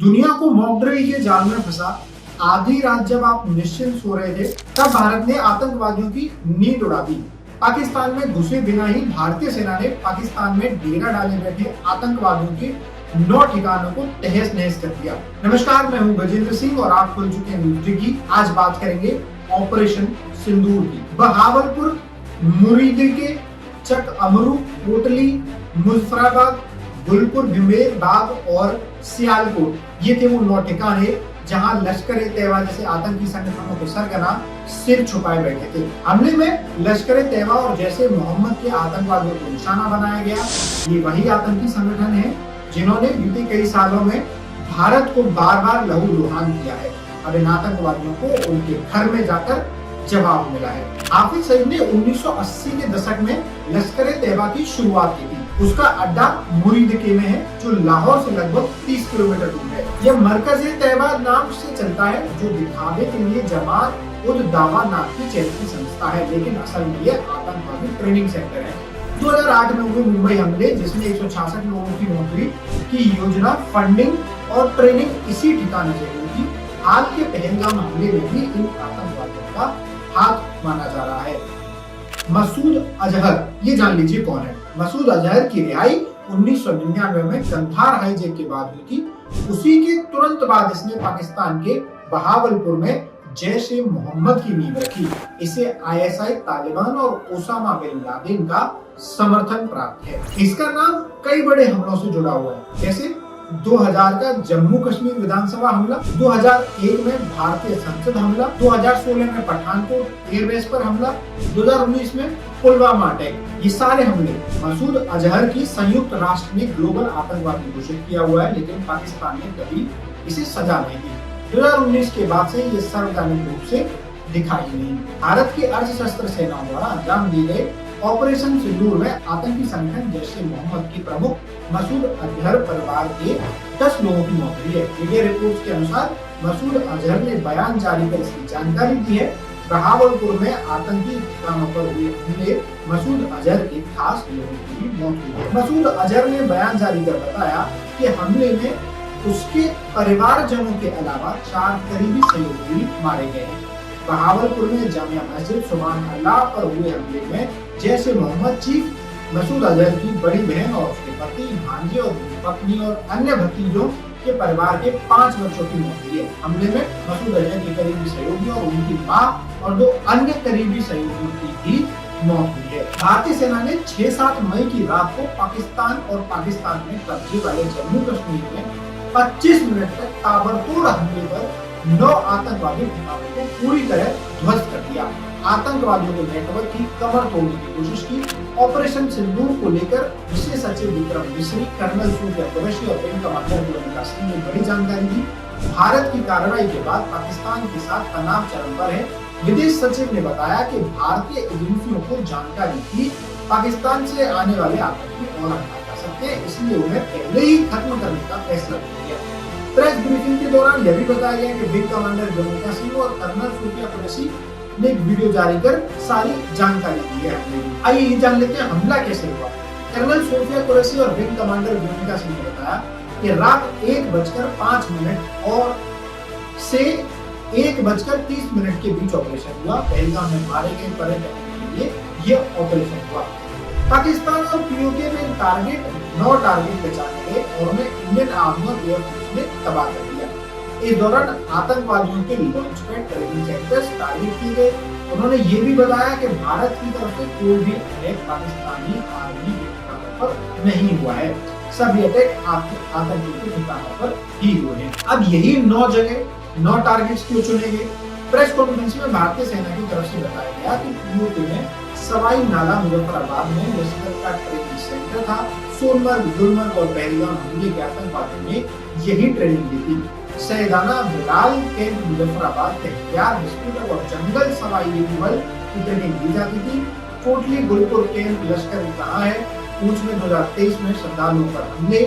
दुनिया को mock drill के जाल में फंसा आधी रात जब आप निश्चिंत सो रहे थे, तब भारत ने आतंकवादियों की नींद उड़ा दी। पाकिस्तान में घुसे बिना ही भारतीय सेना ने पाकिस्तान में डेरा डाले बैठे आतंकवादियों के 9 ठिकानों को तहस नहस कर दिया। नमस्कार, मैं हूं गजेंद्र सिंह और आप खुल चुके हैं न्यूज़ की। आज बात करेंगे ऑपरेशन सिंदूर की। बहावलपुर, मुरीदी के चक अमरू, कोटली, मुजफ्फराबाद, गुलपुर, भिमेर, बाग और सियालकोट, ये थे वो 9 ठिकाने जहां लश्कर ए तैयबा जैसे आतंकी संगठनों के सरगना सिर छुपाए बैठे थे। हमले में लश्कर ए तैयबा और जैसे मोहम्मद के आतंकवादियों को निशाना बनाया गया। ये वही आतंकी संगठन है जिन्होंने बीते कई सालों में भारत को बार बार लहूलुहान किया है। अब इन आतंकवादियों को उनके घर में जाकर जवाब मिला है। हाफिज सईद ने 1980 के दशक में लश्कर ए तैयबा की शुरुआत की थी। उसका अड्डा मुरीदके में है, जो लाहौर से लगभग 30 किलोमीटर दूर है। यह मरकज ए तैयबा नाम से चलता है, जो दिखावे के लिए जमात उद दावा नाम की चैरिटी संस्था है, लेकिन असल में यह आतंकवादी ट्रेनिंग सेंटर है। 2008 में हुए मुंबई हमले, जिसमें 166 लोगों की नौकरी की योजना, फंडिंग और ट्रेनिंग इसी ठिकाने से हुई थी। हाल के पहलगाम हमले में भी इन आतंकवादियों का हाथ माना जा रहा है। मसूद अजहर, ये जान लीजिए कौन है। मसूद अजहर की रिहाई 1999 में कंधार हाईजैक के बाद हुई थी। उसी के तुरंत बाद इसने पाकिस्तान के बहावलपुर में जैश ए मोहम्मद की नींव रखी। इसे ISI, तालिबान और ओसामा बिन लादेन का समर्थन प्राप्त है। इसका नाम कई बड़े हमलों से जुड़ा हुआ है, जैसे 2000 का जम्मू कश्मीर विधानसभा हमला, 2001 में भारतीय संसद हमला, 2016 में पठानकोट एयरबेस पर हमला, 2019 में पुलवामा अटैक। ये सारे हमले मसूद अजहर की संयुक्त राष्ट्र ने ग्लोबल आतंकवादी घोषित किया हुआ है, लेकिन पाकिस्तान ने कभी इसे सजा नहीं दी। 2019 के बाद से ये सार्वजनिक रूप से दिखाई नहीं। भारत की अर्धसशस्त्र सेनाओं द्वारा अंजाम दिए गए ऑपरेशन सिंदूर में आतंकी संगठन जैश ए मोहम्मद के प्रमुख मसूद अजहर परिवार के 10 लोगों की मौत हुई है। मीडिया रिपोर्ट्स के अनुसार मसूद अजहर ने बयान जारी कर इसकी जानकारी दी है। बहावलपुर में आतंकी ठिकानों पर हुए हमले मसूद अजहर के खास लोगों की भी मौत हुई है। मसूद अजहर ने बयान जारी कर बताया कि हमले में उसके परिवारजनों के अलावा 4 करीबी सहयोगी भी मारे गए हैं। बहावलपुर में जामिया मस्जिद सुभान अल्लाह पर हुए हमले में जैश ए मोहम्मद चीफ मसूद अजहर की बड़ी बहन और उसके पति, भांजे और पत्नी और अन्य भतीजों के परिवार के 5 बच्चों की मौत हुई है। हमले में मसूद अजहर के करीबी सहयोगी और उनकी मां और 2 अन्य करीबी सहयोगियों की भी मौत हुई है। भारतीय सेना ने 6-7 मई की रात को पाकिस्तान और पाकिस्तान में कब्जे वाले जम्मू कश्मीर में 25 मिनट तक ताबड़तोड़ हमले पर 9 आतंकवादी ठिकानों को पूरी तरह ध्वस्त कर दिया। आतंकवादियों के नेटवर्क की कमर तोड़ने की कोशिश की। ऑपरेशन सिंदूर को लेकर विशेष सचिव विक्रम मिश्री, कर्नल सूर्या कुरैशी और विंग कमांडर गोविंदा सिंह ने बड़ी जानकारी दी। भारत की कार्रवाई के बाद पाकिस्तान के साथ तनाव चरम पर है। विदेश सचिव ने बताया कि भारतीय एजेंसियों को जानकारी थी पाकिस्तान से आने वाले आतंकी और हमला कर सकते हैं, इसलिए उन्हें पहले ही खत्म करने का फैसला किया। प्रेस ब्रीफिंग के दौरान यह भी बताया गया कि विंग कमांडर गोविंदा सिंह और कर्नल सूर्या कुरैशी ने एक वीडियो जारी कर सारी जानकारी दी है। आइए ये जान लेते हैं हमला कैसे हुआ। कर्नल सूर्या कुरैशी और विंग कमांडर गोविंदा सिंह ने बताया कि रात 1:05 और से 1:30 के बीच ऑपरेशन हुआ। पहलगाम में मारे गए पर्यटकों के लिए यह ऑपरेशन हुआ। पाकिस्तान और POK में 9 टारगेट बचाने गए और उन्हें इंडियन आर्मी और एयर फोर्स ने तबाह कर दिया। इस दौरान आतंकवादियों के launch pad, training centres target किए गए। उन्होंने ये भी बताया कि भारत की तरफ से कोई भी अटैक पाकिस्तानी आर्मी के ठिकानों पर नहीं हुआ है। सभी अटैक आतंकियों के ठिकानों पर ही हुए हैं। अब यही 9 जगह 9 टारगेट्स क्यों चुने गए? प्रेस कॉन्फ्रेंस में भारतीय सेना की तरफ से बताया गया कि POK में सवाई नाला मुजफ्फराबाद में लश्कर का ट्रेनिंग सेंटर था। सोनमर्ग, गुलमर्ग और पहलगाम हमले के आतंकवादियों ने यही ट्रेनिंग दी थी। सैदाना, बिलाल कैंप मुजफ्फराबाद के हथियार विस्फोटक और जंगल सवाई लेवल की ट्रेनिंग दी जाती थी। कोटली, गुलपुर कैंप लश्कर कहाँ है? पूंछ में 2023 में श्रद्धालुओं पर हमले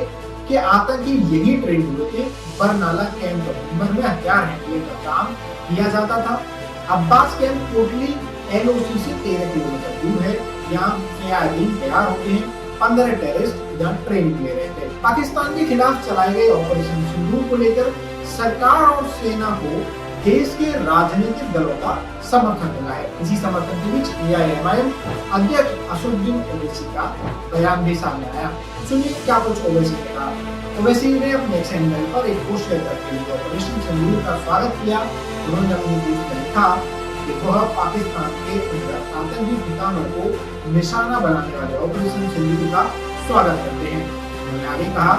के आतंकी यही ट्रेन हुए थे। बरनाला कैंप में हथियार हैंडलिंग का काम किया जाता था। अब्बास कैंप कोटली LOC से 13 किलोमीटर दूर है। यहाँ तैयार होते हैं। 15 टेररिस्ट जहाँ ट्रेनिंग ले रहे थे। पाकिस्तान के खिलाफ चलाए गए ऑपरेशन सिंदूर को लेकर सरकार और सेना को देश के राजनीतिक दलों का समर्थन मिला है। इसी समर्थन के बीच एआईएमआईएम अध्यक्ष असदुद्दीन ओवैसी का बयान भी सामने आया। सुनिए क्या कुछ ओवैसी ने कहा। ओवैसी ने अपने एक्स हैंडल पर एक पोस्ट शेयर करते हुए ऑपरेशन सिंदूर का स्वागत किया। उन्होंने अपनी पोस्ट में लिखा कि वह पाकिस्तान के आतंकी ठिकानों को निशाना बनाने वाले ऑपरेशन सिंदूर का स्वागत करते हैं। उन्होंने आगे कहा,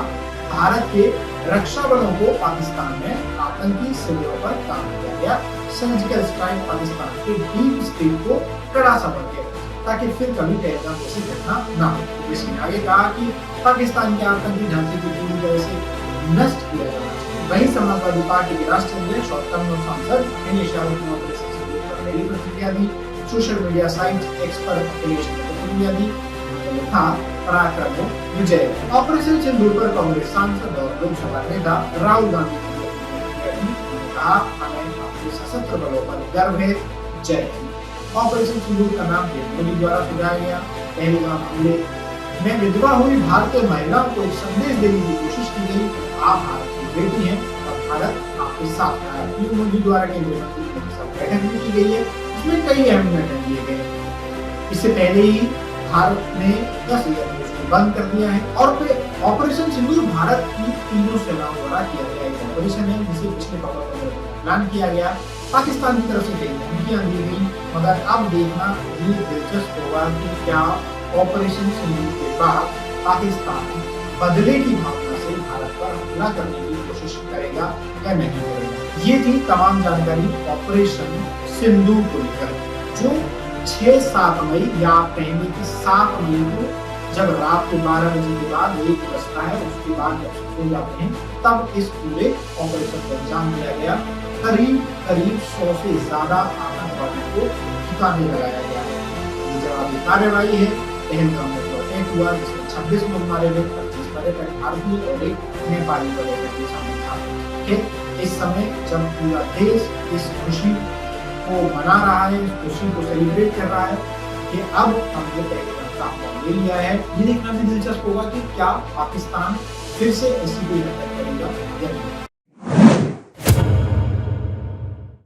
भारत के रक्षा बलों को पाकिस्तान में आतंकी शिविरों पर काम किया गया। सर्जिकल स्ट्राइक पाकिस्तान के डीप स्टेट को कड़ा सबक है ताकि फिर कभी पहलगाम जैसी घटना न हो। इसने आगे कहा कि पाकिस्तान के आतंकी ढांचे को पूरी तरह से नष्ट किया जाना चाहिए। वहीं समाजवादी पार्टी के राष्ट्रीय अध्यक्ष और तमिल सांसद अखिलेश यादव ने ऑपरेशन सिंदूर पर मेरी प्रतिक्रिया दी। सोशल मीडिया साइट एक्स पर अखिलेश ने प्रतिक्रिया दी। लिखा, पराक्रम हो विजय। ऑपरेशन सिंदूर पर कांग्रेस सांसद और लोकसभा नेता राहुल गांधी ने कहा, हमें अपने सशस्त्र बलों पर गर्व है, जय हिंद। ऑपरेशन सिंदूर का नाम मोदी द्वारा सुझाया गया। पहलगाम हमले में विधवा हुई भारतीय महिलाओं को एक संदेश देने की कोशिश की गई। आप भारत की बेटी हैं और भारत आपके साथ है। पीएम मोदी द्वारा केंद्रीय मंत्री के साथ बैठक भी की गई है। इसमें कई अहम निर्णय लिए गए। इससे पहले ही भारत ने 10 एयरबेस को बंद कर दिया है और फिर ऑपरेशन सिंदूर भारत की तीनों सेनाओं द्वारा किया गया एक ऑपरेशन है जिसे पिछले 15 दिन में प्लान किया गया। पाकिस्तान की तरफ से कई धमकियां दी गई, मगर अब देखना ये दिलचस्प होगा कि क्या ऑपरेशन सिंदूर के बाद पाकिस्तान बदले की भावना से भारत पर हमला करने की कोशिश करेगा या नहीं करेगा। ये थी तमाम जानकारी ऑपरेशन सिंदूर को लेकर, जो 6-7 मई या आप कहेंगे कि 7 मई को जब रात के 12 बजे के बाद 1 बजता है, उसके बाद जब सो जाते हैं, तब इस पूरे ऑपरेशन को अंजाम दिया गया। करीब 100 से ज्यादा आतंकवादियों को ठिकाने लगाया गया। ये जवाबी कार्रवाई है। पहलगाम में तो अटैक हुआ जिसमें 26 लोग मारे गए, 25 पर्यटक भारतीय और एक नेपाली पर्यटक भी शामिल था। इस समय जब पूरा देश इस खुशी को मना रहा है, इस खुशी को सेलिब्रेट कर रहा है कि अब हमने पहलगाम का ले लिया है, ये देखना भी दिलचस्प होगा कि क्या पाकिस्तान फिर से ऐसी कोई हरकत करेगा या नहीं।